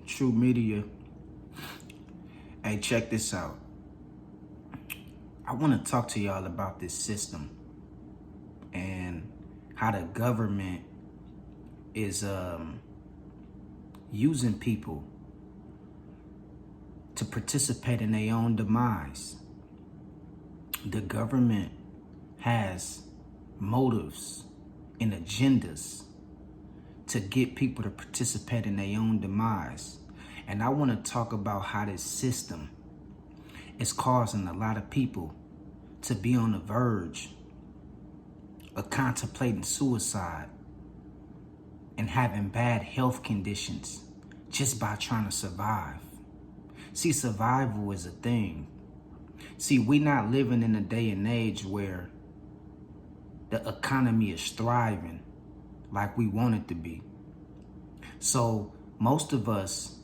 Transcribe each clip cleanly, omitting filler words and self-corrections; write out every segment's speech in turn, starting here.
True Media. Hey, check this out. I want to talk to y'all about this system and how the government is using people to participate in their own demise. The government has motives and agendas to get people to participate in their own demise. And I want to talk about how this system is causing a lot of people to be on the verge of contemplating suicide and having bad health conditions just by trying to survive. See, survival is a thing. See, we're not living in a day and age where the economy is thriving like we want it to be. So most of us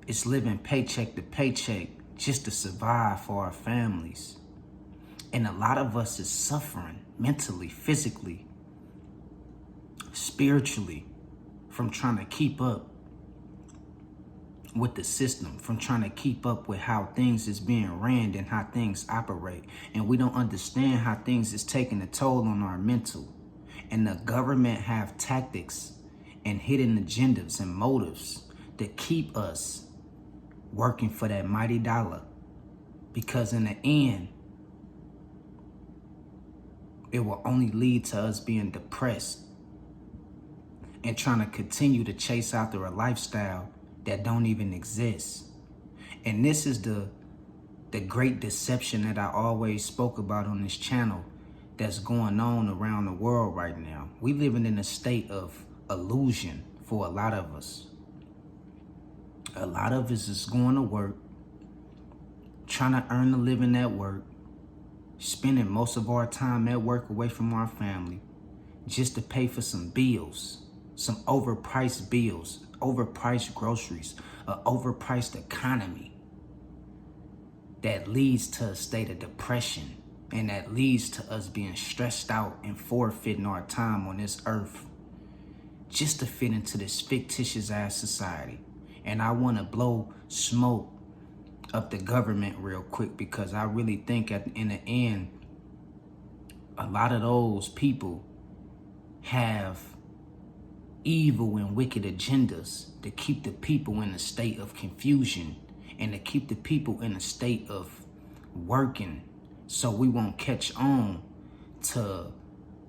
is living paycheck to paycheck just to survive for our families. And a lot of us is suffering mentally, physically, spiritually from trying to keep up with the system, from trying to keep up with how things is being ran and how things operate. And we don't understand how things is taking a toll on our mental. And the government have tactics and hidden agendas and motives that keep us working for that mighty dollar. Because in the end, it will only lead to us being depressed and trying to continue to chase after a lifestyle that don't even exist. And this is the great deception that I always spoke about on this channel that's going on around the world right now. We living in a state of illusion for a lot of us. A lot of us is going to work, trying to earn a living at work, spending most of our time at work away from our family just to pay for some bills, some overpriced bills, overpriced groceries, an overpriced economy that leads to a state of depression and that leads to us being stressed out and forfeiting our time on this earth just to fit into this fictitious ass society. And I want to blow smoke up the government real quick because I really think in the end, a lot of those people have evil and wicked agendas to keep the people in a state of confusion and to keep the people in a state of working so we won't catch on to,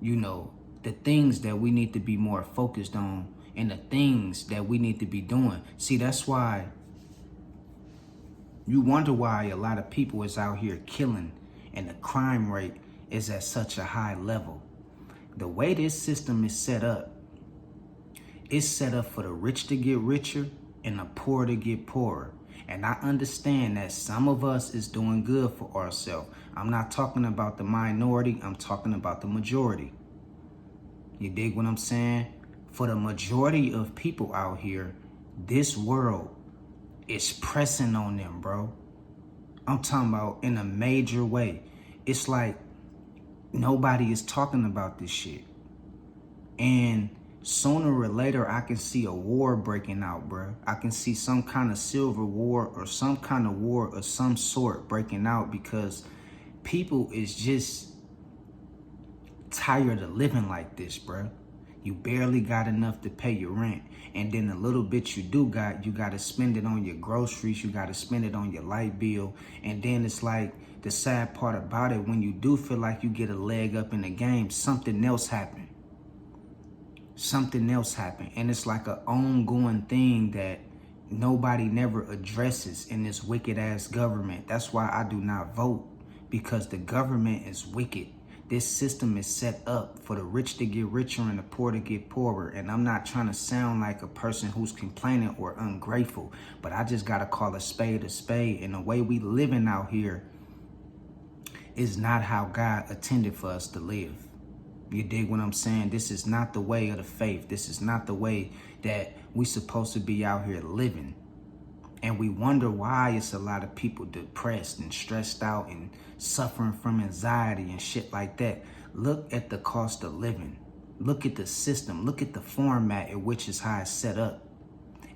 the things that we need to be more focused on and the things that we need to be doing. See, that's why you wonder why a lot of people is out here killing and the crime rate is at such a high level. The way this system is set up, it's set up for the rich to get richer and the poor to get poorer. And I understand that some of us is doing good for ourselves. I'm not talking about the minority, I'm talking about the majority. You dig what I'm saying? For the majority of people out here, this world is pressing on them, bro. I'm talking about in a major way. It's like nobody is talking about this shit. And sooner or later, I can see a war breaking out, bro. I can see some kind of civil war or some kind of war of some sort breaking out because people is just tired of living like this, bro. You barely got enough to pay your rent. And then the little bit you do got, you got to spend it on your groceries. You got to spend it on your light bill. And then it's like the sad part about it, when you do feel like you get a leg up in the game, something else happened. Something else happened. And it's like an ongoing thing that nobody never addresses in this wicked ass government. That's why I do not vote, because the government is wicked. This system is set up for the rich to get richer and the poor to get poorer. And I'm not trying to sound like a person who's complaining or ungrateful, but I just got to call a spade a spade. And the way we living out here is not how God intended for us to live. You dig what I'm saying? This is not the way of the faith. This is not the way that we supposed to be out here living. And we wonder why it's a lot of people depressed and stressed out and suffering from anxiety and shit like that. Look at the cost of living. Look at the system. Look at the format in which is how it's set up.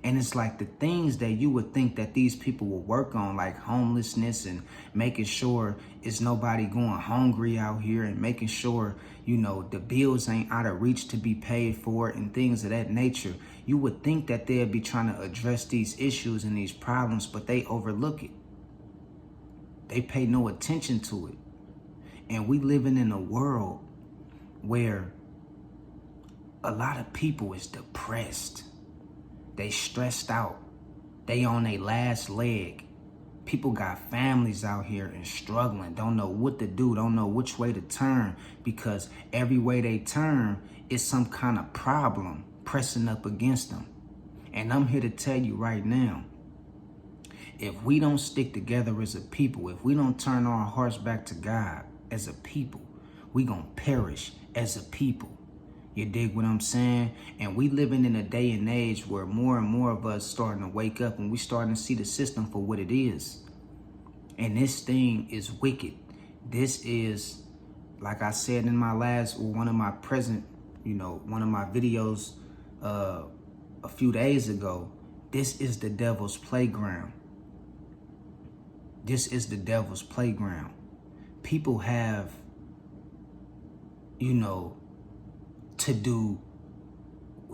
And it's like the things that you would think that these people will work on, like homelessness and making sure it's nobody going hungry out here and making sure, you know, the bills ain't out of reach to be paid for and things of that nature. You would think that they'd be trying to address these issues and these problems, but they overlook it. They pay no attention to it. And we living in a world where a lot of people is depressed. They stressed out. They on their last leg. People got families out here and struggling, don't know what to do, don't know which way to turn, because every way they turn is some kind of problem pressing up against them. And I'm here to tell you right now, if we don't stick together as a people, if we don't turn our hearts back to God as a people, we gonna perish as a people. You dig what I'm saying? And we living in a day and age where more and more of us starting to wake up and we starting to see the system for what it is. And this thing is wicked. This is, like I said in my last, or one of my present, one of my videos a few days ago, this is the devil's playground. This is the devil's playground. People have,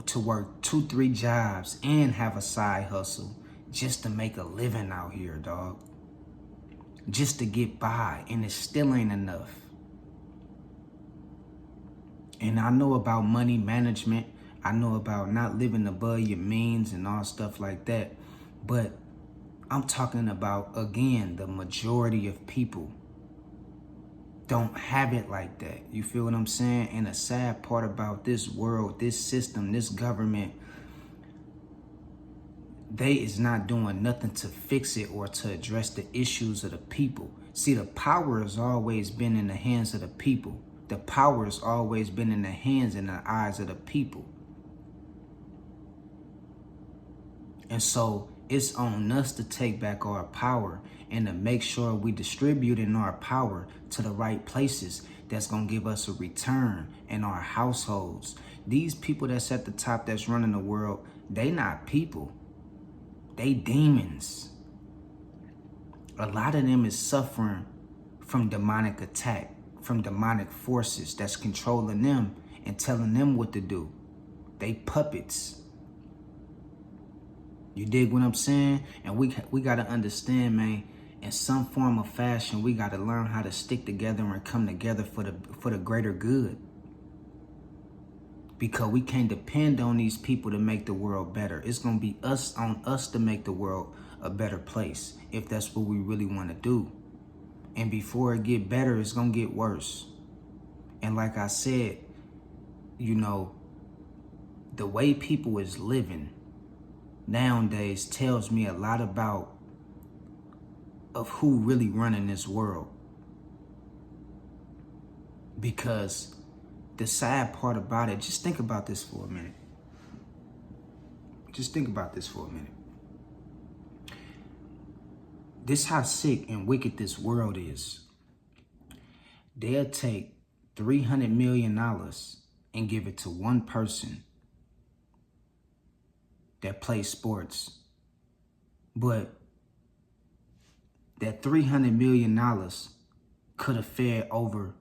to work 2-3 jobs and have a side hustle just to make a living out here, dog. Just to get by, and it still ain't enough. And I know about money management. I know about not living above your means and all stuff like that. But I'm talking about, again, the majority of people don't have it like that. You feel what I'm saying? And the sad part about this world, this system, this government, they is not doing nothing to fix it or to address the issues of the people. See, the power has always been in the hands of the people. The power has always been in the hands and the eyes of the people. And so it's on us to take back our power and to make sure we distributing our power to the right places that's going to give us a return in our households. These people that's at the top that's running the world, they not people. They demons. A lot of them is suffering from demonic attack, from demonic forces that's controlling them and telling them what to do. They puppets. You dig what I'm saying? And we got to understand, man, in some form or fashion, we got to learn how to stick together and come together for the greater good. Because we can't depend on these people to make the world better. It's going to be on us to make the world a better place, if that's what we really want to do. And before it get better, it's going to get worse. And like I said, the way people is living nowadays tells me a lot about of who really running this world. Because the sad part about it, just think about this for a minute. Just think about this for a minute. This how sick and wicked this world is. They'll take $300 million and give it to one person that plays sports. But that $300 million could have fed over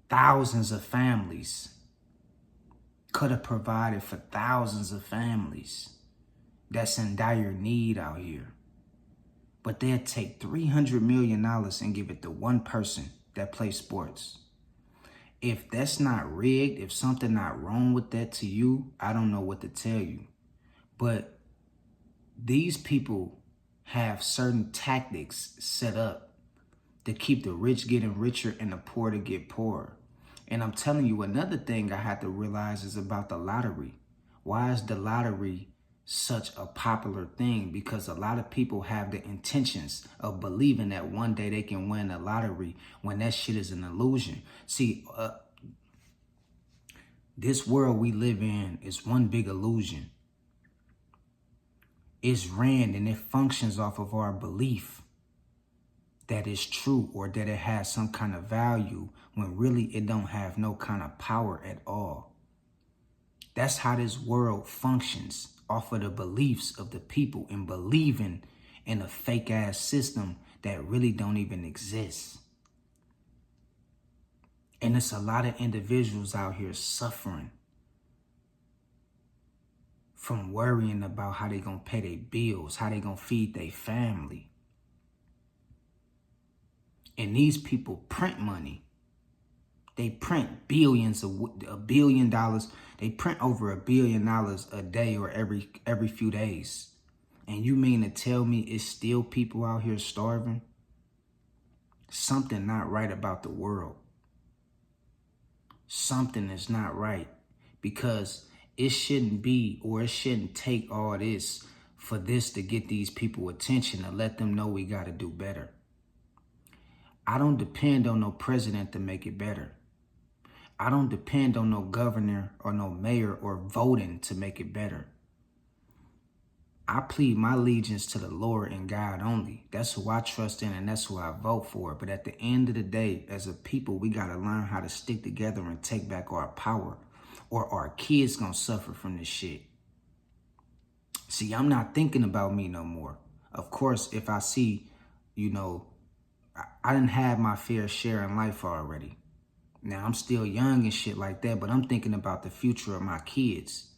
thousands of families, could have provided for thousands of families that's in dire need out here. But they'll take $300 million and give it to one person that plays sports. If that's not rigged, if something not wrong with that to you, I don't know what to tell you. But these people have certain tactics set up to keep the rich getting richer and the poor to get poorer. And I'm telling you, another thing I had to realize is about the lottery. Why is the lottery such a popular thing? Because a lot of people have the intentions of believing that one day they can win the lottery when that shit is an illusion. See, this world we live in is one big illusion. It's ran and it functions off of our belief that it's true or that it has some kind of value when really it don't have no kind of power at all. That's how this world functions, off of the beliefs of the people and believing in a fake ass system that really don't even exist. And it's a lot of individuals out here suffering from worrying about how they gonna pay their bills, how they gonna feed their family. And these people print money. They print billions of $1 billion. They print over $1 billion a day or every few days. And you mean to tell me it's still people out here starving? Something not right about the world. Something is not right, because it shouldn't be, or it shouldn't take all this for this to get these people attention to let them know we got to do better. I don't depend on no president to make it better. I don't depend on no governor or no mayor or voting to make it better. I plead my allegiance to the Lord and God only. That's who I trust in, and that's who I vote for. But at the end of the day, as a people, we got to learn how to stick together and take back our power, or our kids going to suffer from this shit. See, I'm not thinking about me no more. Of course, if I see, I didn't have my fair share in life already. Now, I'm still young and shit like that, but I'm thinking about the future of my kids.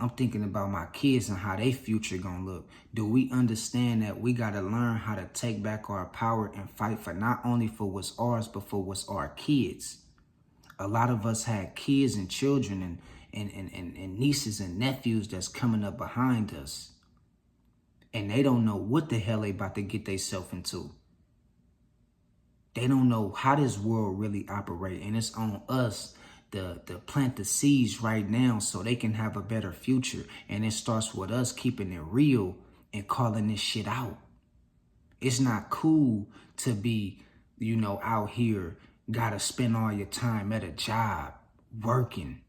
I'm thinking about my kids and how their future gonna look. Do we understand that we gotta learn how to take back our power and fight for not only for what's ours, but for what's our kids? A lot of us had kids and children and nieces and nephews that's coming up behind us. And they don't know what the hell they about to get themselves into. They don't know how this world really operates, and it's on us to plant the seeds right now so they can have a better future. And it starts with us keeping it real and calling this shit out. It's not cool to be, out here, gotta spend all your time at a job, working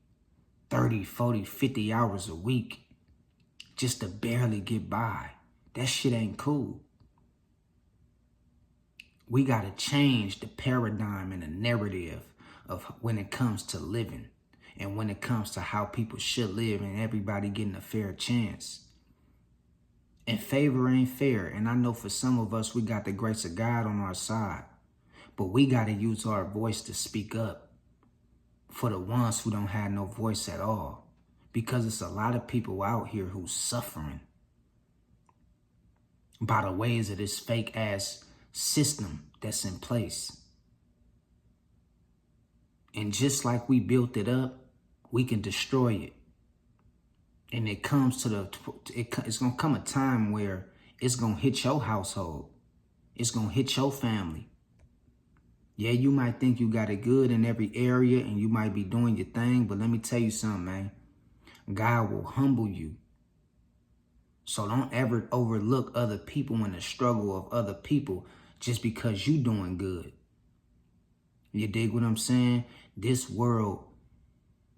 30, 40, 50 hours a week just to barely get by. That shit ain't cool. We got to change the paradigm and the narrative of when it comes to living and when it comes to how people should live and everybody getting a fair chance. And favor ain't fair. And I know for some of us, we got the grace of God on our side, but we got to use our voice to speak up for the ones who don't have no voice at all, because it's a lot of people out here who's suffering by the ways of this fake ass system that's in place. And just like we built it up, we can destroy it. And it comes to it's going to come a time where it's going to hit your household. It's going to hit your family. Yeah, you might think you got it good in every area and you might be doing your thing, but let me tell you something, man. God will humble you. So don't ever overlook other people and the struggle of other people just because you doing good. You dig what I'm saying? This world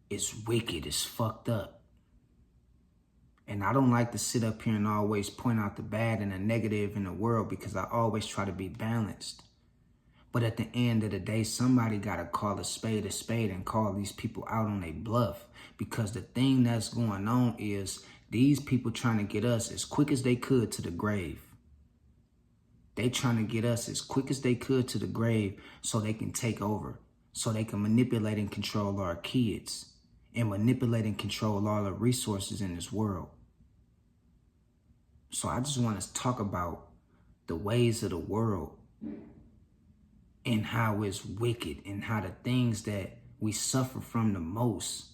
is wicked, it's fucked up. And I don't like to sit up here and always point out the bad and the negative in the world, because I always try to be balanced. But at the end of the day, somebody got to call a spade and call these people out on their bluff. Because the thing that's going on is these people trying to get us as quick as they could to the grave. They trying to get us as quick as they could to the grave so they can take over, so they can manipulate and control our kids and manipulate and control all the resources in this world. So I just want to talk about the ways of the world and how it's wicked, and how the things that we suffer from the most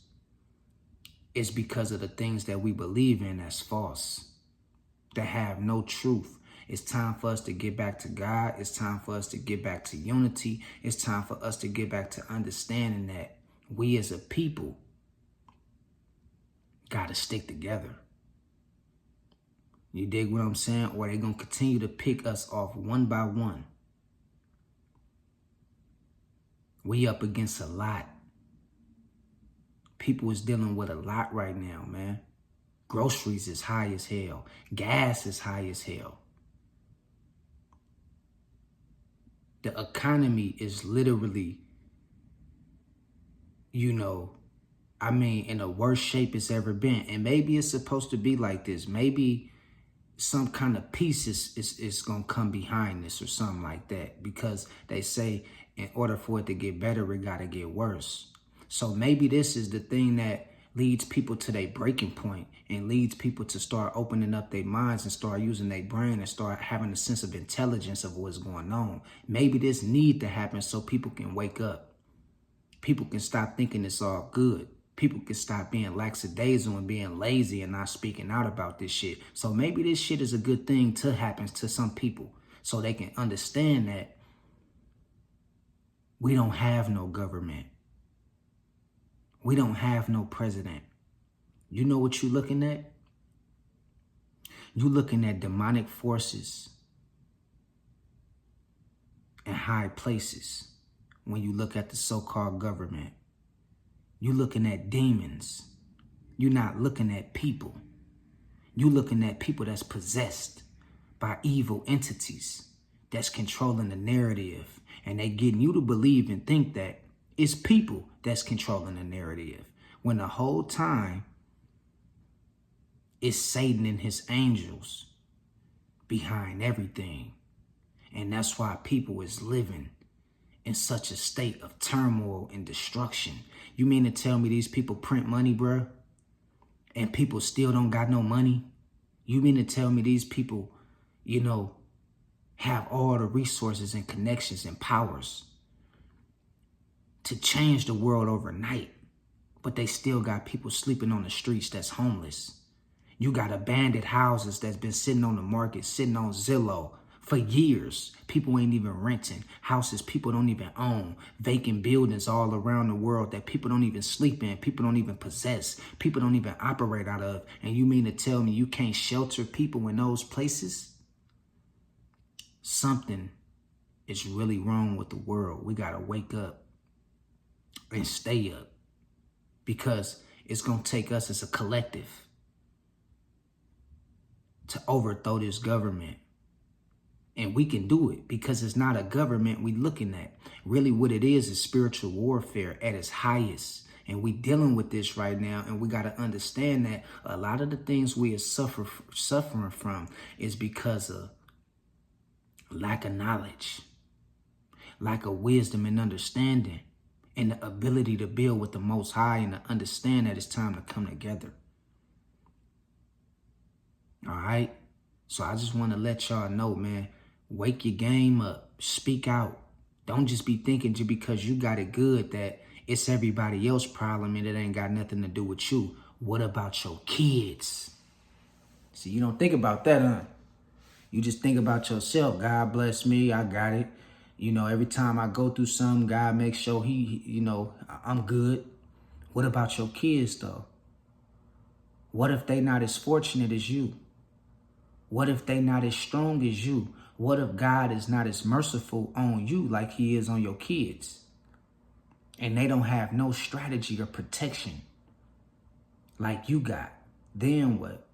is because of the things that we believe in as false, that have no truth. It's time for us to get back to God. It's time for us to get back to unity. It's time for us to get back to understanding that we as a people got to stick together. You dig what I'm saying? Or they're going to continue to pick us off one by one. We up against a lot. People is dealing with a lot right now, man. Groceries is high as hell. Gas is high as hell. The economy is literally, I mean, in the worst shape it's ever been. And maybe it's supposed to be like this. Maybe some kind of peace is going to come behind this or something like that. Because they say in order for it to get better, it got to get worse. So maybe this is the thing that leads people to their breaking point and leads people to start opening up their minds and start using their brain and start having a sense of intelligence of what's going on. Maybe this need to happen so people can wake up. People can stop thinking it's all good. People can stop being lackadaisical and being lazy and not speaking out about this shit. So maybe this shit is a good thing to happen to some people so they can understand that we don't have no government. We don't have no president. You know what you're looking at? You're looking at demonic forces in high places when you look at the so-called government. You're looking at demons. You're not looking at people. You're looking at people that's possessed by evil entities that's controlling the narrative. And they getting you to believe and think that it's people that's controlling the narrative. When the whole time, it's Satan and his angels behind everything. And that's why people is living in such a state of turmoil and destruction. You mean to tell me these people print money, bro, and people still don't got no money? You mean to tell me these people, have all the resources and connections and powers to change the world overnight, but they still got people sleeping on the streets that's homeless? You got abandoned houses that's been sitting on the market, sitting on Zillow for years. People ain't even renting. Houses people don't even own. Vacant buildings all around the world that people don't even sleep in. People don't even possess. People don't even operate out of. And you mean to tell me you can't shelter people in those places? Something is really wrong with the world. We got to wake up and stay up, because it's going to take us as a collective to overthrow this government. And we can do it because it's not a government we looking at. Really what it is spiritual warfare at its highest. And we dealing with this right now. And we got to understand that a lot of the things we are suffering from is because of lack of knowledge, lack of wisdom and understanding, and the ability to build with the Most High and to understand that it's time to come together. All right? So I just want to let y'all know, man, wake your game up. Speak out. Don't just be thinking just because you got it good that it's everybody else's problem and it ain't got nothing to do with you. What about your kids? See, you don't think about that, huh? You just think about yourself. God bless me. I got it. Every time I go through something, God makes sure I'm good. What about your kids, though? What if they not as fortunate as you? What if they not as strong as you? What if God is not as merciful on you like he is on your kids? And they don't have no strategy or protection like you got. Then what?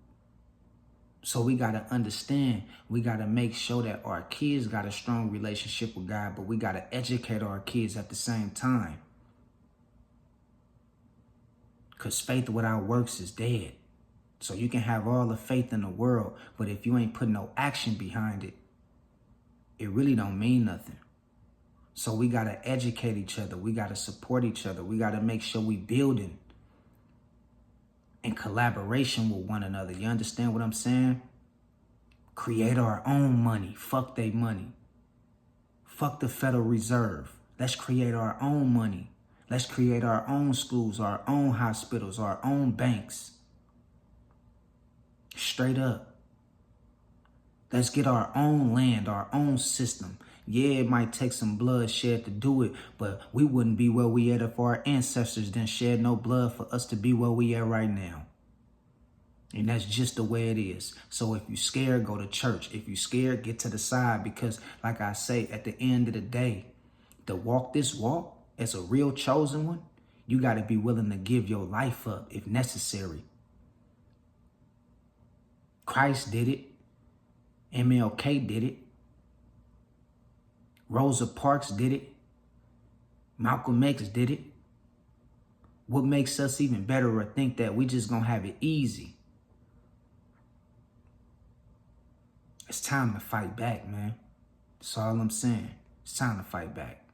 So we got to understand, we got to make sure that our kids got a strong relationship with God, but we got to educate our kids at the same time. Because faith without works is dead. So you can have all the faith in the world, but if you ain't putting no action behind it, it really don't mean nothing. So we got to educate each other. We got to support each other. We got to make sure we building in collaboration with one another. You understand what I'm saying? Create our own money. Fuck they money. Fuck the Federal Reserve. Let's create our own money. Let's create our own schools, our own hospitals, our own banks. Straight up. Let's get our own land, our own system. Yeah, it might take some bloodshed to do it, but we wouldn't be where we at if our ancestors didn't shed no blood for us to be where we at right now. And that's just the way it is. So if you scared, go to church. If you scared, get to the side, because like I say, at the end of the day, to walk this walk as a real chosen one, you got to be willing to give your life up if necessary. Christ did it. MLK did it. Rosa Parks did it. Malcolm X did it. what makes us even better or think that we just gonna have it easy. It's time to fight back, man. That's all I'm saying. It's time to fight back.